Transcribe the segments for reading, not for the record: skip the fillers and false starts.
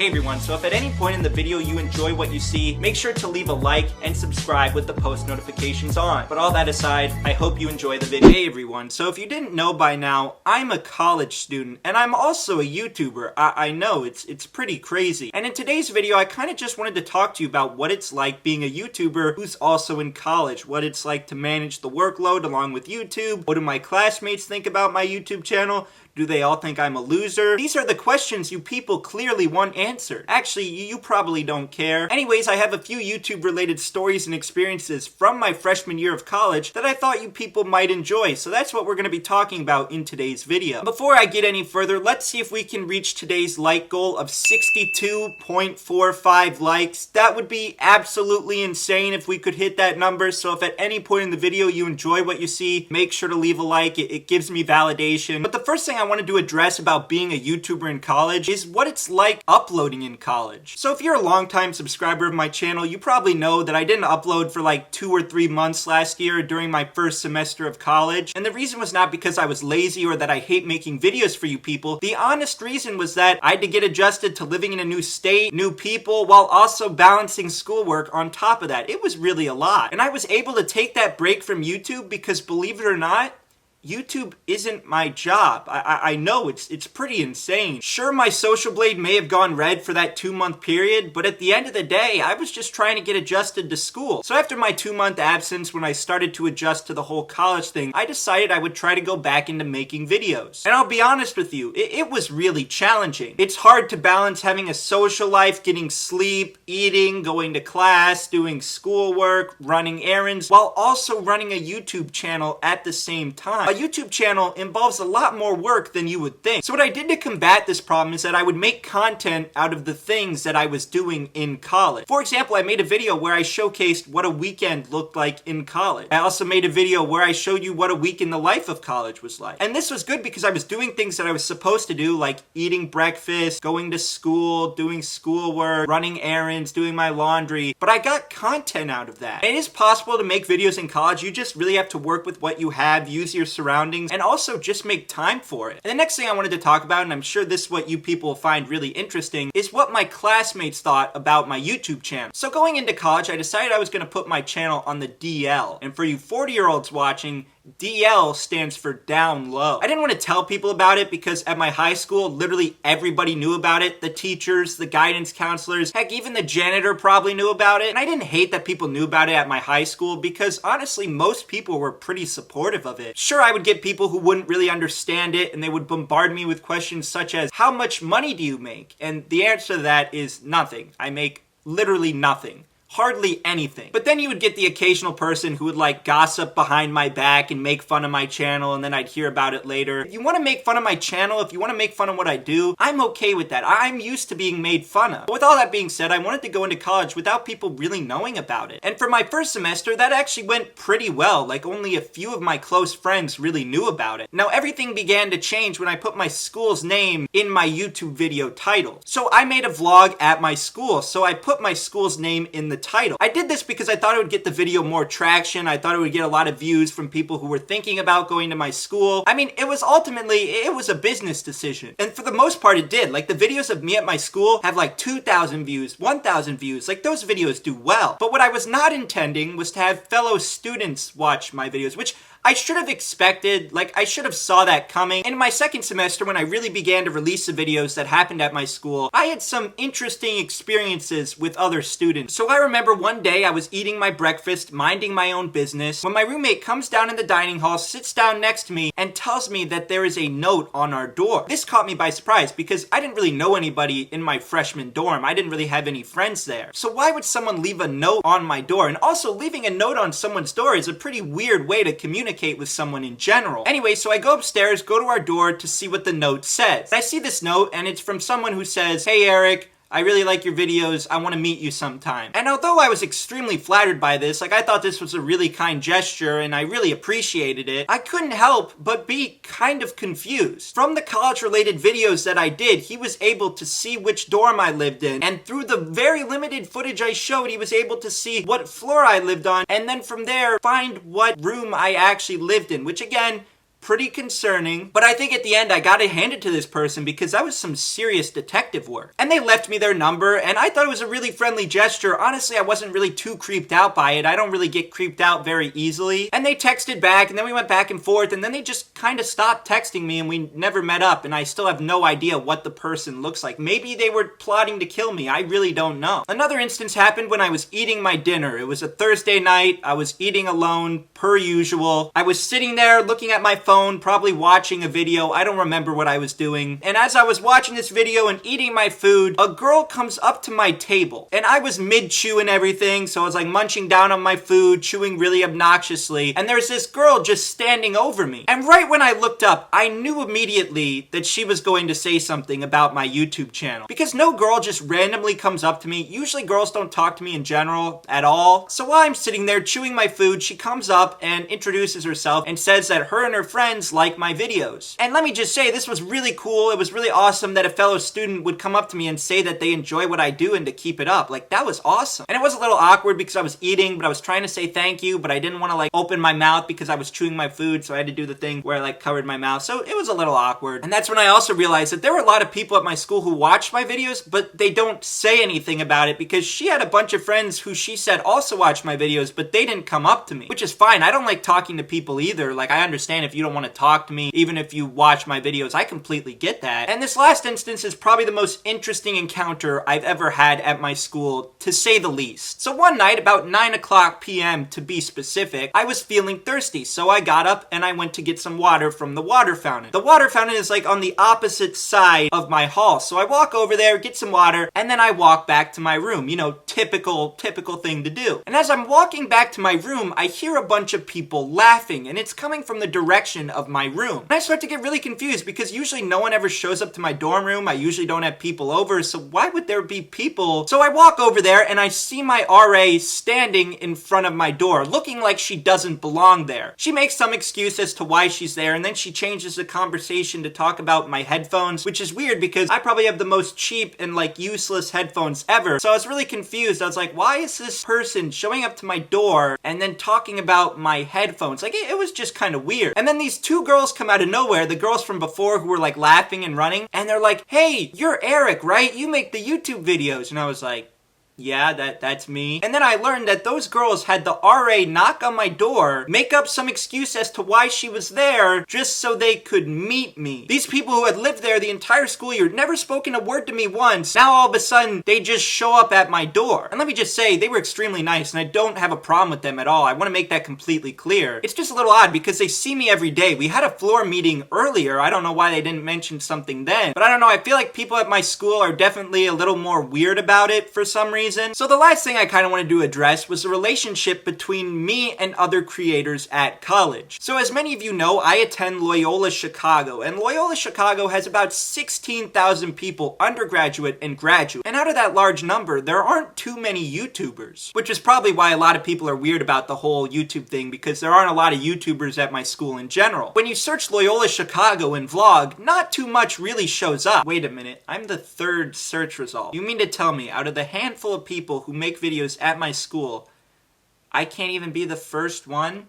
Hey everyone, so if at any point in the video you enjoy what you see, make sure to leave a like and subscribe with the post notifications on. But all that aside, I hope you enjoy the video. Hey everyone, so if you didn't know by now, I'm a college student and I'm also a YouTuber. I know, it's pretty crazy. And in today's video, I kind of just wanted to talk to you about what it's like being a YouTuber who's also in college, what it's like to manage the workload along with YouTube. What do my classmates think about my YouTube channel? Do they all think I'm a loser? These are the questions you people clearly want answered. Actually, you probably don't care. Anyways, I have a few YouTube-related stories and experiences from my freshman year of college that I thought you people might enjoy, so that's what we're going to be talking about in today's video. Before I get any further, let's see if we can reach today's like goal of 62.45 likes. That would be absolutely insane if we could hit that number, so if at any point in the video you enjoy what you see, make sure to leave a like. It gives me validation. But the first thing I wanted to address about being a YouTuber in college is what it's like uploading in college. So if you're a longtime subscriber of my channel, you probably know that I didn't upload for like 2 or 3 months last year during my first semester of college. And the reason was not because I was lazy or that I hate making videos for you people. The honest reason was that I had to get adjusted to living in a new state, new people, while also balancing schoolwork on top of that. It was really a lot. And I was able to take that break from YouTube because, believe it or not, YouTube isn't my job. I know it's pretty insane. Sure, my social blade may have gone red for that 2-month period, but at the end of the day, I was just trying to get adjusted to school. So after my 2-month absence, when I started to adjust to the whole college thing, I decided I would try to go back into making videos. And I'll be honest with you, it was really challenging. It's hard to balance having a social life, getting sleep, eating, going to class, doing schoolwork, running errands, while also running a YouTube channel at the same time. A YouTube channel involves a lot more work than you would think. So what I did to combat this problem is that I would make content out of the things that I was doing in college. For example, I made a video where I showcased what a weekend looked like in college. I also made a video where I showed you what a week in the life of college was like. And this was good because I was doing things that I was supposed to do, like eating breakfast, going to school, doing schoolwork, running errands, doing my laundry, but I got content out of that. It is possible to make videos in college. You just really have to work with what you have, use your surroundings, and also just make time for it. And the next thing I wanted to talk about, and I'm sure this is what you people find really interesting, is what my classmates thought about my YouTube channel. So going into college, I decided I was going to put my channel on the DL. And for you 40-year-olds watching, DL stands for down low. I didn't want to tell people about it because at my high school, literally everybody knew about it. The teachers, the guidance counselors, heck, even the janitor probably knew about it. And I didn't hate that people knew about it at my high school because honestly, most people were pretty supportive of it. Sure, I would get people who wouldn't really understand it and they would bombard me with questions such as, how much money do you make? And the answer to that is nothing. I make literally nothing. Hardly anything. But then you would get the occasional person who would like gossip behind my back and make fun of my channel, and then I'd hear about it later. If you want to make fun of my channel, if you want to make fun of what I do, I'm okay with that. I'm used to being made fun of. But with all that being said, I wanted to go into college without people really knowing about it. And for my first semester, that actually went pretty well. Like only a few of my close friends really knew about it. Now everything began to change when I put my school's name in my YouTube video title. So I made a vlog at my school, so I put my school's name in the title. I did this because I thought it would get the video more traction. I thought it would get a lot of views from people who were thinking about going to my school. I mean, it was a business decision. And for the most part, it did. Like the videos of me at my school have like 2,000 views, 1,000 views. Like those videos do well. But what I was not intending was to have fellow students watch my videos, which I should have expected. Like I should have saw that coming. And in my second semester, when I really began to release the videos that happened at my school, I had some interesting experiences with other students. So I remember one day I was eating my breakfast, minding my own business, when my roommate comes down in the dining hall, sits down next to me, and tells me that there is a note on our door. This caught me by surprise because I didn't really know anybody in my freshman dorm. I didn't really have any friends there. So why would someone leave a note on my door? And also, leaving a note on someone's door is a pretty weird way to communicate with someone in general. Anyway, so I go upstairs, go to our door to see what the note says. I see this note and it's from someone who says, "Hey Eric, I really like your videos. I want to meet you sometime." And although I was extremely flattered by this, like I thought this was a really kind gesture and I really appreciated it, I couldn't help but be kind of confused. From the college-related videos that I did, he was able to see which dorm I lived in, and through the very limited footage I showed, he was able to see what floor I lived on, and then from there, find what room I actually lived in, which again, pretty concerning, but I think at the end I gotta hand it to this person because that was some serious detective work. And they left me their number, and I thought it was a really friendly gesture. Honestly, I wasn't really too creeped out by it. I don't really get creeped out very easily. And they texted back, and then we went back and forth, and then they just kind of stopped texting me, and we never met up, and I still have no idea what the person looks like. Maybe they were plotting to kill me. I really don't know. Another instance happened when I was eating my dinner. It was a Thursday night. I was eating alone, per usual. I was sitting there looking at my phone, probably watching a video. I don't remember what I was doing. And as I was watching this video and eating my food, a girl comes up to my table. And I was mid-chew and everything, so I was like munching down on my food, chewing really obnoxiously. And there's this girl just standing over me. And right when I looked up, I knew immediately that she was going to say something about my YouTube channel. Because no girl just randomly comes up to me. Usually girls don't talk to me in general at all. So while I'm sitting there chewing my food, she comes up and introduces herself and says that her and her friends like my videos. And let me just say, this was really cool. It was really awesome that a fellow student would come up to me and say that they enjoy what I do and to keep it up. Like, that was awesome. And it was a little awkward because I was eating, but I was trying to say thank you, but I didn't want to like open my mouth because I was chewing my food, so I had to do the thing where I like covered my mouth. So it was a little awkward. And that's when I also realized that there were a lot of people at my school who watched my videos, but they don't say anything about it because she had a bunch of friends who she said also watched my videos, but they didn't come up to me, which is fine. I don't like talking to people either. Like, I understand if you don't want to talk to me, even if you watch my videos, I completely get that. And this last instance is probably the most interesting encounter I've ever had at my school, to say the least. So one night, about 9 o'clock p.m. to be specific, I was feeling thirsty, so I got up and I went to get some water from the water fountain. The water fountain is like on the opposite side of my hall, so I walk over there, get some water, and then I walk back to my room. You know, typical thing to do. And as I'm walking back to my room, I hear a bunch of people laughing, and it's coming from the direction of my room. And I start to get really confused because usually no one ever shows up to my dorm room. I usually don't have people over, so why would there be people? So I walk over there and I see my RA standing in front of my door, looking like she doesn't belong there. She makes some excuse as to why she's there, and then she changes the conversation to talk about my headphones, which is weird because I probably have the most cheap and like useless headphones ever. So I was really confused. I was like, why is this person showing up to my door and then talking about my headphones? Like, it was just kind of weird. And then these two girls come out of nowhere, the girls from before who were like laughing and running, and they're like, hey, you're Eric, right? You make the YouTube videos. And I was like, yeah, that's me. And then I learned that those girls had the RA knock on my door, make up some excuse as to why she was there, just so they could meet me. These people who had lived there the entire school year, never spoken a word to me once, now all of a sudden, they just show up at my door. And let me just say, they were extremely nice, and I don't have a problem with them at all. I want to make that completely clear. It's just a little odd because they see me every day. We had a floor meeting earlier. I don't know why they didn't mention something then, but I don't know. I feel like people at my school are definitely a little more weird about it for some reason. So the last thing I kind of wanted to address was the relationship between me and other creators at college. So as many of you know, I attend Loyola Chicago, and Loyola Chicago has about 16,000 people, undergraduate and graduate. And out of that large number, there aren't too many YouTubers, which is probably why a lot of people are weird about the whole YouTube thing, because there aren't a lot of YouTubers at my school in general. When you search Loyola Chicago and vlog, not too much really shows up. Wait a minute, I'm the third search result. You mean to tell me, out of the handful of people who make videos at my school, I can't even be the first one?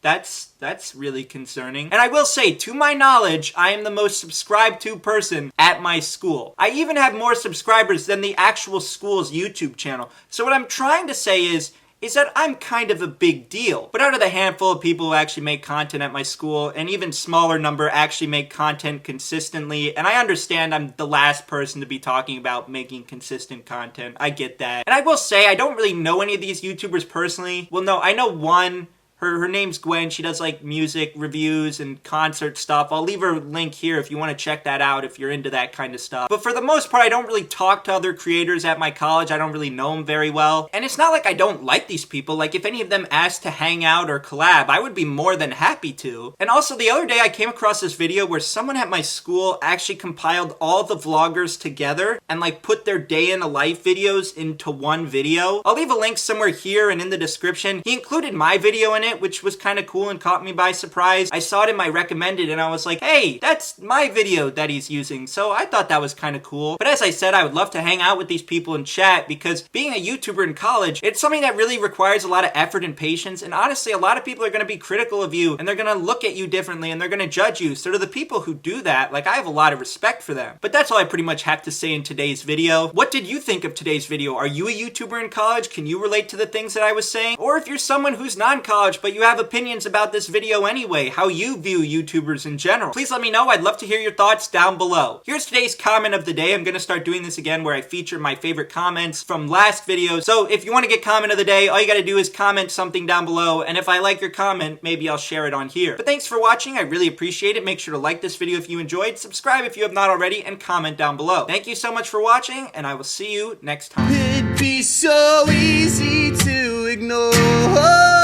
That's really concerning. And I will say, to my knowledge, I am the most subscribed to person at my school. I even have more subscribers than the actual school's YouTube channel. So what I'm trying to say is that I'm kind of a big deal. But out of the handful of people who actually make content at my school, an even smaller number actually make content consistently, and I understand I'm the last person to be talking about making consistent content. I get that. And I will say, I don't really know any of these YouTubers personally. Well, no, I know one. Her name's Gwen. She does like music reviews and concert stuff. I'll leave her link here if you want to check that out if you're into that kind of stuff. But for the most part, I don't really talk to other creators at my college. I don't really know them very well. And it's not like I don't like these people. Like, if any of them asked to hang out or collab, I would be more than happy to. And also, the other day I came across this video where someone at my school actually compiled all the vloggers together and like put their day in a life videos into one video. I'll leave a link somewhere here and in the description. He included my video in it, it, which was kind of cool and caught me by surprise. I saw it in my recommended and I was like, hey, that's my video that he's using. So I thought that was kind of cool. But as I said, I would love to hang out with these people and chat, because being a YouTuber in college, it's something that really requires a lot of effort and patience. And honestly, a lot of people are going to be critical of you, and they're going to look at you differently, and they're going to judge you. So to the people who do that, like, I have a lot of respect for them. But that's all I pretty much have to say in today's video. What did you think of today's video? Are you a YouTuber in college? Can you relate to the things that I was saying? Or if you're someone who's non-college, but you have opinions about this video anyway, how you view YouTubers in general, please let me know. I'd love to hear your thoughts down below. Here's today's comment of the day. I'm going to start doing this again where I feature my favorite comments from last video. So if you want to get comment of the day, all you got to do is comment something down below. And if I like your comment, maybe I'll share it on here. But thanks for watching. I really appreciate it. Make sure to like this video if you enjoyed, subscribe if you have not already, and comment down below. Thank you so much for watching, and I will see you next time. It'd be so easy to ignore.